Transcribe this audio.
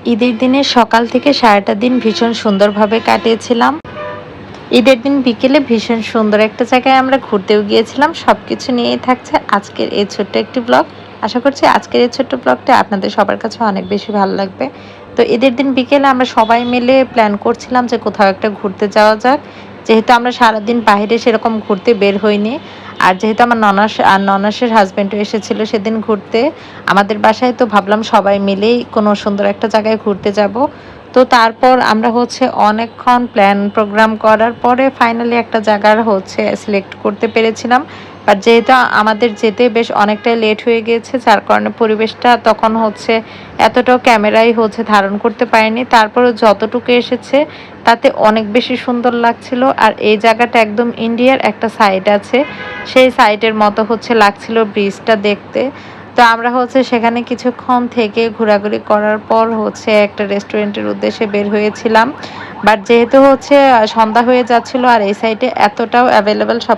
ঈদের দিনের সকাল থেকে সারাটা দিন ভীষণ সুন্দরভাবে কাটিয়েছিলাম। ঈদের দিন বিকেলে ভীষণ সুন্দর একটা জায়গায় আমরা ঘুরতেও গিয়েছিলাম। সবকিছু নিয়েই থাকছে আজকের এই ছোট্ট একটি ব্লগ। আশা করছি আজকের এই ছোট্ট ব্লগটা আপনাদের সবার কাছে অনেক বেশি ভালো লাগবে। তো ঈদের দিন বিকেলে আমরা সবাই মিলে প্ল্যান করছিলাম যে কোথাও একটা ঘুরতে যাওয়া যাক। যেহেতু আমরা সারাদিন বাইরে সেরকম ঘুরতে বের হইনি। আর যেহেতু আমার ননাসের হাজব্যান্ডও এসেছিল সেদিন ঘুরতে আমাদের বাসায়, তো ভাবলাম সবাই মিলেই কোনো সুন্দর একটা জায়গায় ঘুরতে যাব। তো তারপর আমরা অনেকক্ষণ প্ল্যান প্রোগ্রাম করার পরে ফাইনালি একটা জায়গার সিলেক্ট করতে পেরেছিলাম। বাট যেহেতু আমাদের যেতে বেশ অনেকটাই লেট হয়ে গিয়েছে, যার কারণে পরিবেশটা তখন এতটাও ক্যামেরায় ধারণ করতে পারিনি। তারপরে যতটুকু এসেছে তাতে অনেক বেশি সুন্দর লাগছিল। আর এই জায়গাটা একদম ইন্ডিয়ার একটা সাইড আছে, সেই সাইডের মতো লাগছিল ব্রিজটা দেখতে। তো আমরা সেখানে কিছুক্ষণ থেকে ঘোরাঘুরি করার পর একটা রেস্টুরেন্টের উদ্দেশ্যে বের হয়েছিলাম। বাট যেহেতু সন্ধ্যা হয়ে যাচ্ছিল আর এই সাইডে এতটাও অ্যাভেলেবেল সব